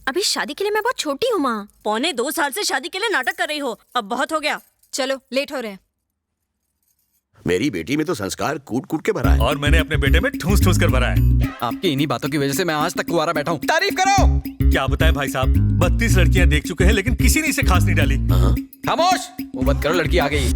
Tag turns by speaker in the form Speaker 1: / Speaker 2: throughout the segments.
Speaker 1: अभी शादी के लिए मैं बहुत छोटी हूँ माँ।
Speaker 2: 2.25 साल से शादी के लिए नाटक कर रही हो, अब बहुत हो गया।
Speaker 1: चलो लेट हो रहे हैं।
Speaker 3: मेरी बेटी में तो संस्कार कूट कूट के भरा है।
Speaker 4: और मैंने अपने बेटे में ठूस ठूस कर भरा है।
Speaker 5: आपकी इन्हीं बातों की वजह से मैं आज तक कुंवारा बैठा हूँ। तारीफ करो।
Speaker 4: क्या बताए भाई साहब, 32 लड़कियां देख चुके हैं लेकिन किसी ने इसे खास नहीं डाली।
Speaker 5: खामोश, वो बंद करो, लड़की आ गई।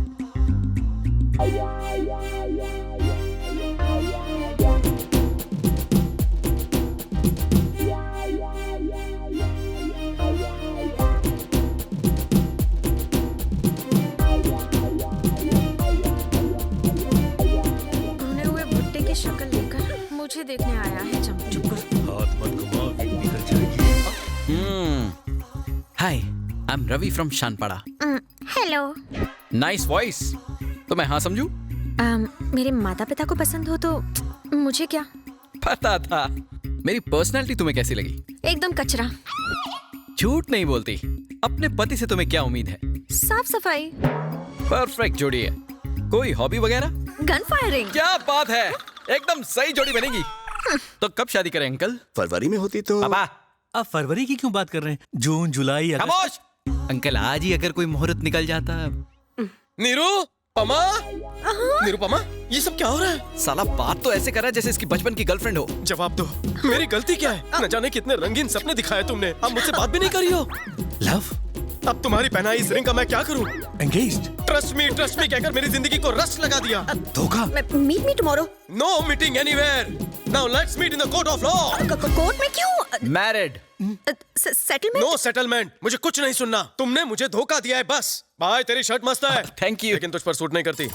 Speaker 1: शक्ल लेकर मुझे देखने आया है चंपू।
Speaker 4: चुप कर, हाथ मत घुमाओ, निकल जाएगी।
Speaker 5: Hi, I am Ravi from Shanpada.
Speaker 1: Hello.
Speaker 5: Nice voice. तो मैं हाँ समझू?
Speaker 1: मेरे माता पिता को पसंद हो तो मुझे क्या
Speaker 5: पता था। मेरी पर्सनालिटी तुम्हें कैसी लगी?
Speaker 1: एकदम कचरा।
Speaker 5: झूठ नहीं बोलती। अपने पति से तुम्हें क्या उम्मीद है?
Speaker 1: साफ सफाई।
Speaker 5: परफेक्ट जोड़ी है। कोई हॉबी वगैरह?
Speaker 1: Gun firing.
Speaker 5: क्या बात है, एकदम सही जोड़ी बनेगी। तो कब शादी करें अंकल?
Speaker 3: फरवरी में होती तो।
Speaker 5: पापा,
Speaker 4: अब फरवरी की क्यों बात कर रहे हैं? जून, जुलाई, अगस्त।
Speaker 5: खामोश। अंकल, आज ही अगर कोई मुहूर्त निकल जाता।
Speaker 6: निरुपमा, निरुपमा, ये सब क्या हो रहा है?
Speaker 5: साला बात तो ऐसे कर रहा है जैसे इसकी बचपन की गर्लफ्रेंड हो।
Speaker 6: जवाब दो, मेरी गलती क्या है? न जाने कितने रंगीन सपने दिखाए तुमने, अब मुझसे बात भी नहीं करी हो।
Speaker 4: लव,
Speaker 6: अब तुम्हारी पहनाई इस रिंग का मैं क्या करूं?
Speaker 4: एंगेज्ड।
Speaker 6: ट्रस्ट मी कहकर मेरी जिंदगी को रस लगा दिया।
Speaker 4: धोखा।
Speaker 1: Meet me tomorrow.
Speaker 6: No meeting anywhere. Now let's meet in the court of law.
Speaker 1: Court में क्यों?
Speaker 5: मैरिड।
Speaker 1: सेटलमेंट?
Speaker 6: नो सेटलमेंट, मुझे कुछ नहीं सुनना। तुमने मुझे धोखा दिया है बस। भाई तेरी शर्ट मस्त है।
Speaker 5: Thank you.
Speaker 6: लेकिन तुझ पर सूट नहीं करती।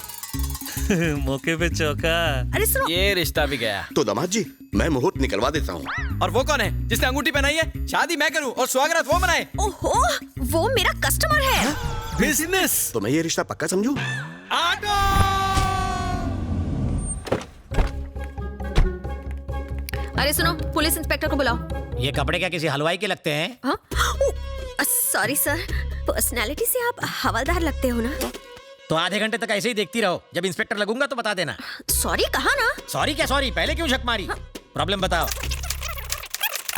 Speaker 4: मौके पे चौका।
Speaker 1: अरे सुनो,
Speaker 5: ये रिश्ता भी गया।
Speaker 3: तो दामाद जी, मैं मुहूर्त निकलवा देता हूँ।
Speaker 5: और वो कौन है जिसने अंगूठी पहनाई है? शादी मैं करूं और स्वागत वो मनाए।
Speaker 1: ओहो, वो मेरा कस्टमर है।
Speaker 5: बिजनेस।
Speaker 3: तो मैं ये रिश्ता पक्का समझूं?
Speaker 5: आटो।
Speaker 1: अरे सुनो, पुलिस इंस्पेक्टर को बुलाओ।
Speaker 7: ये कपड़े क्या किसी हलवाई के लगते हैं?
Speaker 1: सॉरी सर, पर्सनालिटी से आप हवलदार लगते हो ना।
Speaker 7: तो आधे घंटे तक ऐसे ही देखती रहो, जब इंस्पेक्टर लगूंगा तो बता देना।
Speaker 1: सॉरी कहा ना।
Speaker 7: सॉरी क्या सॉरी, पहले क्यों झक मारी? प्रॉब्लम बताओ।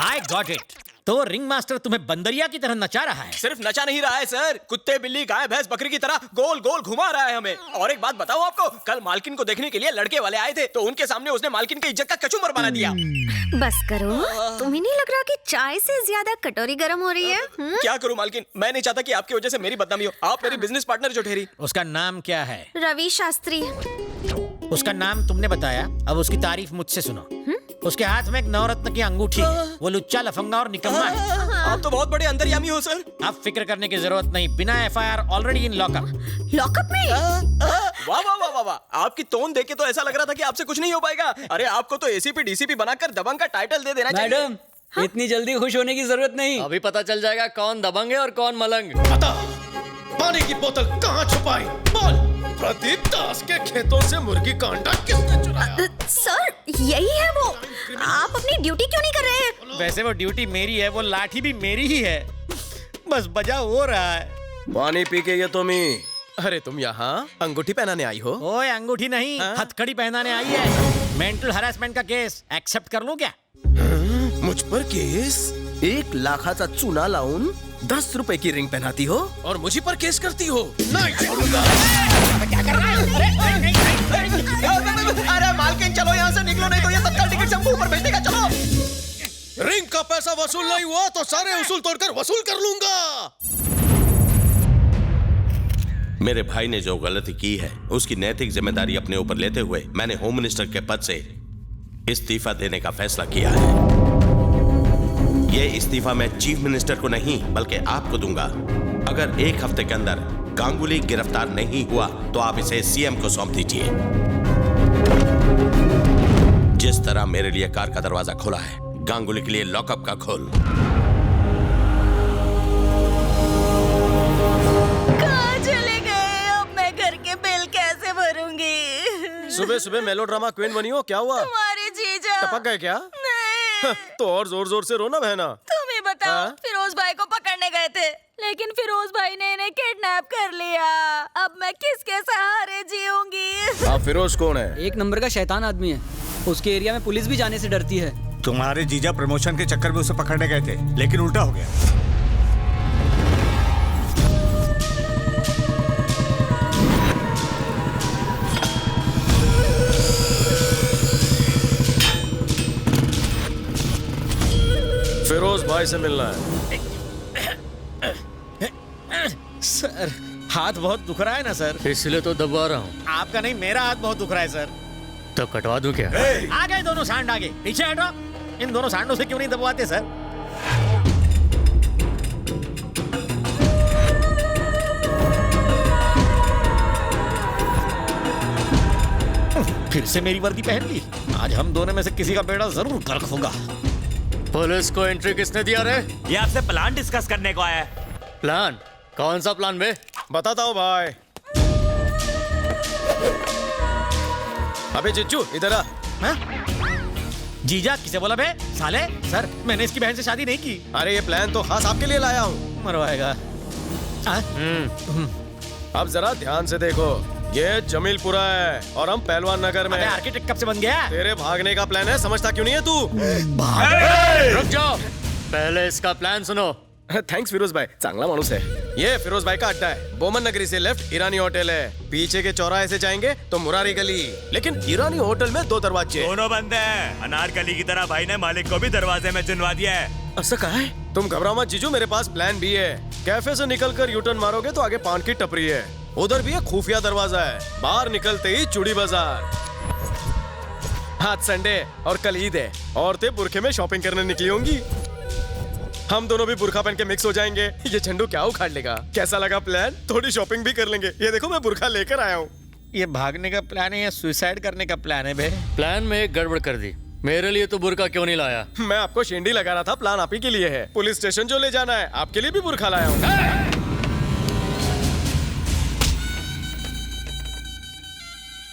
Speaker 7: I got it. तो रिंग मास्टर तुम्हें बंदरिया की तरह नचा रहा है।
Speaker 6: सिर्फ नचा नहीं रहा है सर, कुत्ते बिल्ली गाय भैंस बकरी की तरह गोल गोल घुमा रहा है हमें। और एक बात बताऊं आपको, कल मालकिन को देखने के लिए लड़के वाले आए थे, तो उनके सामने उसने मालकिन की इज्जत का कचूमर बना दिया।
Speaker 1: बस करो, तुम्हें नहीं लग रहा कि चाय से ज्यादा कटोरी गर्म हो रही है?
Speaker 6: क्या करूं मालकिन, मैं नहीं चाहता कि आपकी वजह से मेरी बदनामी हो। आप मेरी बिजनेस पार्टनर जो ठहरी।
Speaker 7: उसका नाम क्या है?
Speaker 1: रवि शास्त्री।
Speaker 7: उसका नाम तुमने बताया, अब उसकी तारीफ मुझसे सुनो। उसके हाथ में एक नवरत्न की अंगूठी है। वो लुच्चा लफंगा और निकम्मा है।
Speaker 6: आप तो बहुत बड़े अंतर्यामी हो सर।
Speaker 7: अब फिक्र करने की जरूरत नहीं, बिना FIR already in lockup.
Speaker 1: Lockup में?
Speaker 6: वाह वाह वाह वाह वाह, आपकी टोन देख के तो ऐसा लग रहा था कि आपसे कुछ नहीं हो पाएगा। अरे आपको तो एसीपी डीसीपी बनाकर दबंग का टाइटल दे देना चाहिए।
Speaker 8: मैडम, इतनी जल्दी खुश होने की जरूरत नहीं।
Speaker 9: अभी पता चल जाएगा कौन दबंग है और कौन मलंग।
Speaker 6: बता, पानी की बोतल कहाँ छुपाई? बोल। प्रदीप दास के खेतों से मुर्गी का अंडा किसने चुराया?
Speaker 1: सर, यही है वो। आप अपनी ड्यूटी क्यों नहीं कर रहे हैं?
Speaker 7: वैसे वो ड्यूटी मेरी है, वो लाठी भी मेरी ही है, बस बजाव हो रहा है।
Speaker 6: पानी पी के ये तुम ही। अरे तुम यहाँ अंगूठी पहनाने आई हो?
Speaker 7: ओए अंगूठी नहीं, हथकड़ी पहनाने आई है। मेंटल हरासमेंट का केस एक्सेप्ट कर लूं क्या?
Speaker 6: मुझ पर केस?
Speaker 10: 1 लाखाचा चुना लावून
Speaker 6: 10 रुपए की रिंग पहनाती हो और मुझी पर केस करती हो? नहीं छोड़ूंगा।
Speaker 7: क्या कर रहा है?
Speaker 6: अरे मालकिन चलो यहाँ से, निकलो नहीं तो ये तत्काल टिकट शंभू ऊपर भेज देगा। चलो। रिंग का पैसा वसूल नहीं हुआ तो सारे उसूल तोड़कर वसूल कर लूंगा।
Speaker 3: मेरे भाई ने जो गलती की है उसकी नैतिक जिम्मेदारी अपने ऊपर लेते हुए मैंने होम मिनिस्टर के पद से इस्तीफा देने का फैसला किया है। ये इस्तीफा मैं चीफ मिनिस्टर को नहीं बल्कि आपको दूंगा। अगर 1 हफ्ते के अंदर गांगुली गिरफ्तार नहीं हुआ तो आप इसे सीएम को सौंप दीजिए। जिस तरह मेरे लिए कार का दरवाजा खोला है, गांगुली के लिए लॉकअप का खोल।
Speaker 2: कहाँ चले गए? अब मैं घर के बिल कैसे भरूंगी?
Speaker 6: सुबह सुबह मेलोड्रामा क्वीन बनी हो, क्या हुआ?
Speaker 2: तुम्हारे जीजा
Speaker 6: टपक गए क्या?
Speaker 2: नहीं।
Speaker 6: तो और जोर जोर से रोना बहना।
Speaker 2: तुम ही बताओ। फिरोज भाई को पकड़ने गए थे, लेकिन फिरोज भाई ने इन्हें किडनैप कर लिया। अब मैं किसके सहारे जीऊंगी?
Speaker 6: फिरोज कौन है?
Speaker 8: 1 नंबर का शैतान आदमी है। उसके एरिया में पुलिस भी जाने से डरती है।
Speaker 4: तुम्हारे जीजा प्रमोशन के चक्कर में उसे पकड़ने गए थे, लेकिन उल्टा हो गया।
Speaker 6: फिरोज भाई से मिलना है।
Speaker 7: सर हाथ बहुत दुख रहा है ना सर?
Speaker 9: इसलिए तो दबा रहा हूँ।
Speaker 7: आपका नहीं, मेरा हाथ बहुत दुख रहा है सर।
Speaker 9: तो कटवा दूं क्या?
Speaker 7: आ गए दोनों सांड, आगे पीछे हटो। इन दोनों सांडों से क्यों नहीं दबवाते सर? फिर से मेरी वर्दी पहन ली। आज हम दोनों में से किसी का बेड़ा जरूर गर्क होगा।
Speaker 9: पुलिस को एंट्री किसने दिया रे?
Speaker 11: ये आपसे प्लान डिस्कस करने को आया है।
Speaker 9: प्लान? कौन सा प्लान बे?
Speaker 6: बताता हूँ भाई। अबे जिज्जू इधर आ।
Speaker 7: जीजा किसे बोला बे? साले सर, मैंने इसकी बहन से शादी नहीं की।
Speaker 6: अरे ये प्लान तो खास आपके लिए लाया हूँ।
Speaker 7: मरवाएगा।
Speaker 6: अब जरा ध्यान से देखो, ये जमीलपुरा है और हम पहलवान नगर में।
Speaker 7: आर्किटेक्ट कब से बन गया?
Speaker 6: तेरे भागने का प्लान है, समझता क्यों नहीं है तू?
Speaker 9: रुक जाओ, पहले इसका प्लान सुनो।
Speaker 6: थैंक्स फिरोज भाई, चांगला मानुस है। ये फिरोज भाई का अड्डा है। बोमन नगरी से लेफ्ट ईरानी होटल है। पीछे के चौराहे से जाएंगे तो मुरारी गली। लेकिन ईरानी होटल में 2 दरवाजे।
Speaker 11: दोनों बंद हैं। अनारकली की तरह भाई ने मालिक को भी दरवाजे में चुनवा दिया है।
Speaker 6: ऐसा कहा है? तुम घबराओ मत जीजू, मेरे पास प्लान भी है। कैफे से निकलकर यूटर्न मारोगे तो आगे पान की टपरी है, उधर भी एक खुफिया दरवाजा है। बाहर निकलते ही चूड़ी बाजार। आज संडे और कल ईद है। औरतें बुरखे में शॉपिंग करने निकली होंगी। हम दोनों भी बुरखा पहन के मिक्स हो जाएंगे। ये झंडू क्या उखाड़ लेगा? कैसा लगा प्लान? थोड़ी शॉपिंग भी कर लेंगे। ये देखो मैं बुरखा लेकर आया हूँ।
Speaker 7: ये भागने का प्लान है या सुसाइड करने का प्लान है बे?
Speaker 9: प्लान में एक गड़बड़ कर दी। मेरे लिए तो बुरका क्यों नहीं लाया?
Speaker 6: मैं आपको शेंडी लगा रहा था, प्लान आप ही के लिए है। पुलिस स्टेशन जो ले जाना है, आपके लिए भी बुरखा लाया हूँ।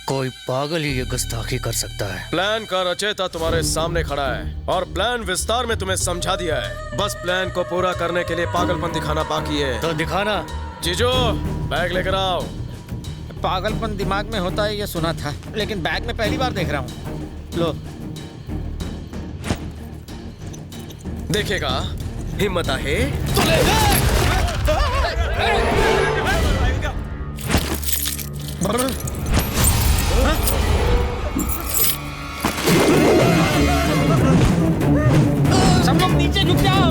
Speaker 9: कोई पागल ही ये गुस्ताखी कर सकता है।
Speaker 6: प्लान का रचयिता तुम्हारे सामने खड़ा है और प्लान विस्तार में तुम्हें समझा दिया है। बस प्लान को पूरा करने के लिए पागलपन दिखाना बाकी है।
Speaker 9: तो दिखाना।
Speaker 6: जीजू बैग लेकर आओ।
Speaker 7: पागलपन दिमाग में होता है ये सुना था, लेकिन बैग में पहली बार देख रहा हूँ। लो
Speaker 6: देखेगा, हिम्मत है
Speaker 7: सब लोग नीचे झुक जाओ।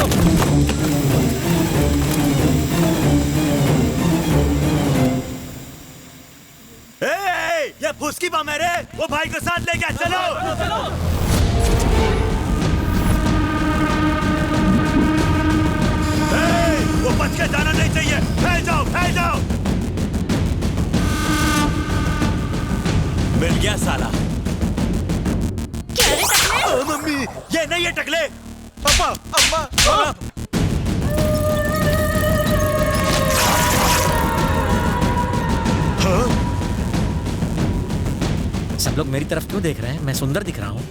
Speaker 11: ये फुसकी बम है रे, वो भाई को साथ लेके चलो। वो बच के जाना नहीं चाहिए। फैल जाओ, फैल जाओ। मिल गया साला।
Speaker 2: क्या रे टकले?
Speaker 11: मम्मी, ये नहीं है टकले। अम्मा, अम्मा।
Speaker 7: सब लोग मेरी तरफ क्यों देख रहे हैं? मैं सुंदर दिख रहा हूँ?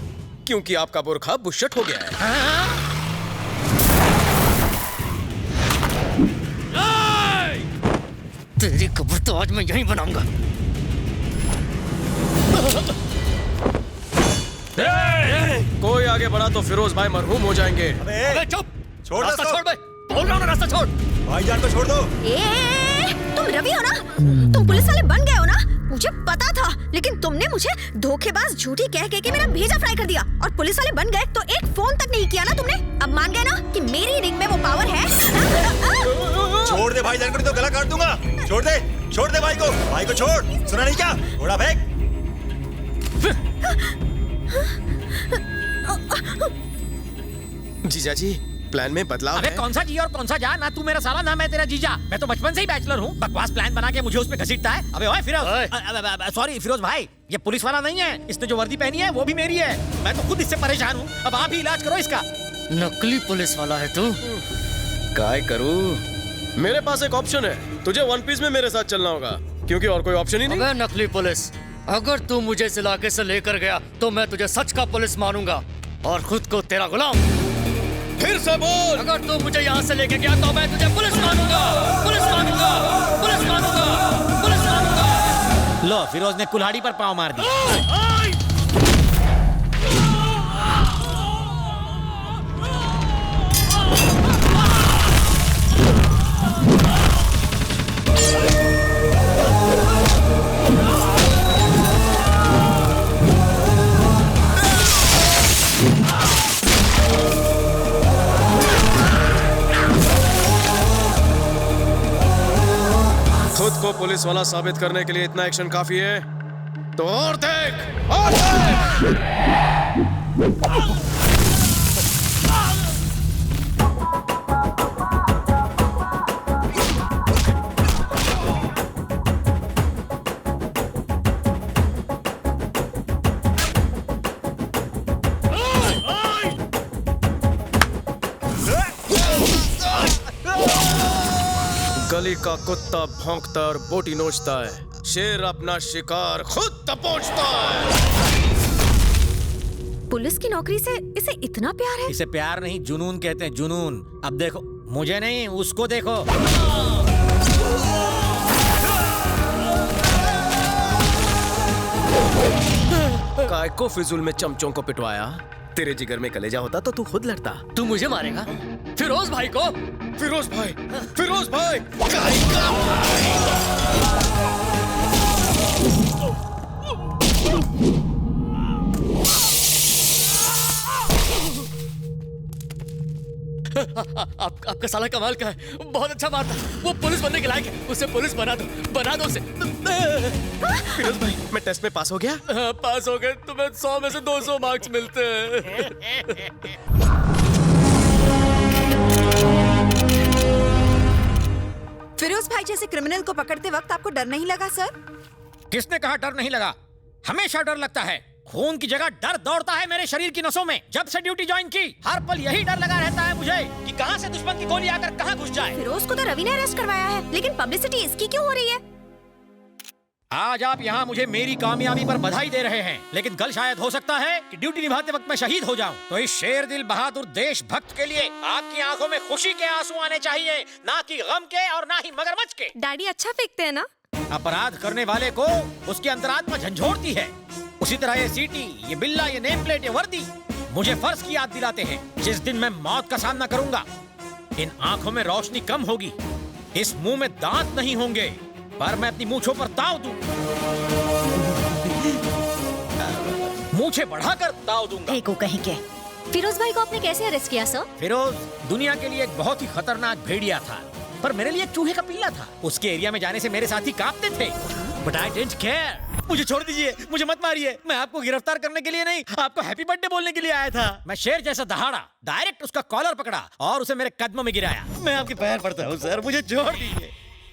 Speaker 6: क्योंकि आपका बुरखा बुशट हो गया है।
Speaker 9: तेरी कब्र तो आज मैं यहीं बनाऊंगा।
Speaker 6: कोई आगे बढ़ा तो फिरोज भाई मरहूम हो जाएंगे।
Speaker 9: अबे चुप,
Speaker 11: छोड़
Speaker 9: रास्ता छोड़ भाई। बोल रहा हूँ ना, रास्ता छोड़।
Speaker 11: भाईजान को छोड़ दो।
Speaker 1: तुम रवि हो ना? तुम पुलिस वाले बन गए हो ना? मुझे पता था, लेकिन तुमने मुझे धोखेबाज झूठी कह के मेरा भेजा फ्राई कर दिया। और पुलिस वाले बन गए तो एक फोन तक नहीं किया ना तुमने। अब मान गए ना कि मेरी रिंग में वो पावर है।
Speaker 11: छोड़ दे भाईजान को, नहीं तो गला काट दूंगा। छोड़ दे भाई को। भाई को छोड़। सुना नहीं क्या? घोड़ा फेंक।
Speaker 6: जीजा जी, प्लान में बदलाव
Speaker 7: अबे
Speaker 6: है।
Speaker 7: कौन सा जी और कौन सा जा? ना तू मेरा साला, ना मैं तेरा जीजा। मैं तो बचपन से ही बैचलर हूँ। बकवास प्लान बना के मुझे उसमें घसीटता है। अबे ओए फिरोज, सॉरी फिरोज भाई, ये पुलिस वाला नहीं है। इसने जो वर्दी पहनी है वो भी मेरी है। मैं तो खुद इससे परेशान हूँ। अब आप ही इलाज करो इसका।
Speaker 9: नकली पुलिस वाला है तू।
Speaker 6: काय करूं? मेरे पास एक ऑप्शन है। तुझे वन पीस में मेरे साथ चलना होगा, क्योंकि और कोई ऑप्शन ही नहीं।
Speaker 9: अबे नकली पुलिस, अगर तू मुझे इस इलाके से लेकर गया तो मैं तुझे सच का पुलिस मानूंगा और खुद को तेरा गुलाम।
Speaker 6: फिर से बोल।
Speaker 9: अगर तू मुझे यहाँ से लेके गया तो मैं तुझे पुलिस मानूंगा, पुलिस मानूंगा, पुलिस मानूंगा, पुलिस मानूंगा।
Speaker 7: लो, फिरोज ने कुल्हाड़ी पर पाँव मार दिया।
Speaker 6: खुद को पुलिस वाला साबित करने के लिए इतना एक्शन काफी है, तो और देख, और देख। गली का कुत्ता भौंकता और बोटी नोचता है, शेर अपना शिकार खुद दबोचता है।
Speaker 1: पुलिस की नौकरी से इसे इतना प्यार है?
Speaker 7: इसे प्यार नहीं, जुनून कहते हैं, जुनून। अब देखो, मुझे नहीं, उसको देखो।
Speaker 6: काय को फिजूल में चमचों को पिटवाया? तेरे जिगर में कलेजा होता तो तू खुद लड़ता।
Speaker 9: तू मुझे मारेगा? फिरोज भाई को?
Speaker 6: फिरोज भाई, फिरोज भाई,
Speaker 9: आपका साला कमाल का है, बहुत अच्छा मारता। वो पुलिस बनने के लायक है, उसे पुलिस बना दो उसे।
Speaker 6: फिरोज भाई, मैं टेस्ट में पास हो गया?
Speaker 9: पास हो गए, तुम्हें 100 में से 200 मार्क्स मिलते हैं।
Speaker 2: फिरोज भाई जैसे क्रिमिनल को पकड़ते वक्त आपको डर नहीं लगा सर?
Speaker 7: किसने कहा डर नहीं लगा? हमेशा डर लगता है। खून की जगह डर दौड़ता है मेरे शरीर की नसों में। जब से ड्यूटी ज्वाइन की, हर पल यही डर लगा रहता है मुझे कि कहां से दुश्मन की गोली आकर कहां घुस जाए।
Speaker 1: फिरोज को तो रवि ने अरेस्ट करवाया है, लेकिन पब्लिसिटी इसकी क्यों हो रही है?
Speaker 7: आज आप यहाँ मुझे मेरी कामयाबी पर बधाई दे रहे हैं, लेकिन कल शायद हो सकता है कि ड्यूटी निभाते वक्त मैं शहीद हो जाऊं। तो इस शेर दिल बहादुर देशभक्त के लिए आपकी आंखों में खुशी के आंसू आने चाहिए, ना कि गम के और ना ही मगरमच्छ के।
Speaker 1: डैडी अच्छा फेंकते हैं ना?
Speaker 7: अपराध करने वाले को उसकी अंतरात्मा झंझोड़ती है। उसी तरह ये सीटी, ये बिल्ला, ये नेम प्लेट, ये वर्दी मुझे फर्ज की याद दिलाते हैं। जिस दिन मैं मौत का सामना करूंगा, इन आंखों में रोशनी कम होगी, इस मुंह में दांत नहीं होंगे, पर मैं अपनी मूंछों पर ताव दूं, मूंछें बढ़ाकर ताव दूंगा।
Speaker 1: को कहीं के। फिरोज भाई को आपने कैसे अरेस्ट किया सर?
Speaker 7: फिरोज दुनिया के लिए एक बहुत ही खतरनाक भेड़िया था, पर मेरे लिए एक चूहे का पिल्ला था। उसके एरिया में जाने से मेरे साथी कांपते थे, बट आई डिडंट केयर। मुझे छोड़ दीजिए, मुझे मत मारिए। मैं आपको गिरफ्तार करने के लिए नहीं, आपको हैप्पी बर्थडे बोलने के लिए आया था। मैं शेर जैसा दहाड़ा, डायरेक्ट उसका कॉलर पकड़ा और उसे मेरे कदमों में गिराया। मैं आपके पैर पड़ता हूँ सर, मुझे छोड़ दीजिए।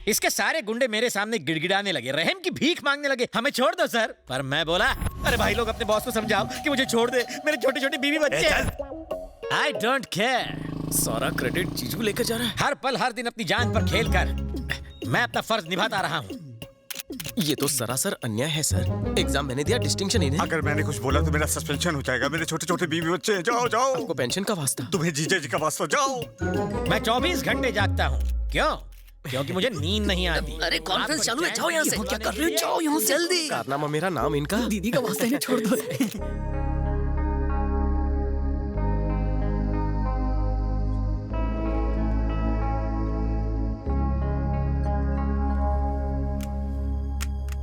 Speaker 7: इसके सारे गुंडे मेरे सामने गिड़गिड़ाने लगे, रहम की भीख मांगने लगे, हमें छोड़ दो सर। पर मैं बोला, अरे भाई लोग, अपने बॉस को समझाओ कि मुझे छोड़ दे, मेरे छोटे छोटे बीवी बच्चे। I don't care.
Speaker 6: सारा क्रेडिट जीजू लेकर जा रहा है।
Speaker 7: हर पल हर दिन अपनी जान पर खेल कर मैं अपना फर्ज निभाता रहा हूँ।
Speaker 6: ये तो सरासर अन्याय है सर। एग्जाम मैंने दिया, डिस्टिंक्शन इन्हें।
Speaker 11: अगर मैंने कुछ बोला तो मेरा सस्पेंशन हो जाएगा। मेरे छोटे छोटे बीवी बच्चे हैं। जाओ जाओ।
Speaker 6: आपको पेंशन का वास्ता?
Speaker 11: तुम्हें जीजा जी का वास्ता। जाओ।
Speaker 7: मैं 24 घंटे जागता हूँ। क्यों? क्योंकि मुझे नींद नहीं आती।
Speaker 9: अरे कॉन्फ्रेंस चालू है, जाओ यहाँ से।
Speaker 6: क्या कर रहे हो? जाओ यहाँ से जल्दी। कारनामा मेरा नाम इनका।
Speaker 9: दीदी का वास्ता इन्हें छोड़ दो।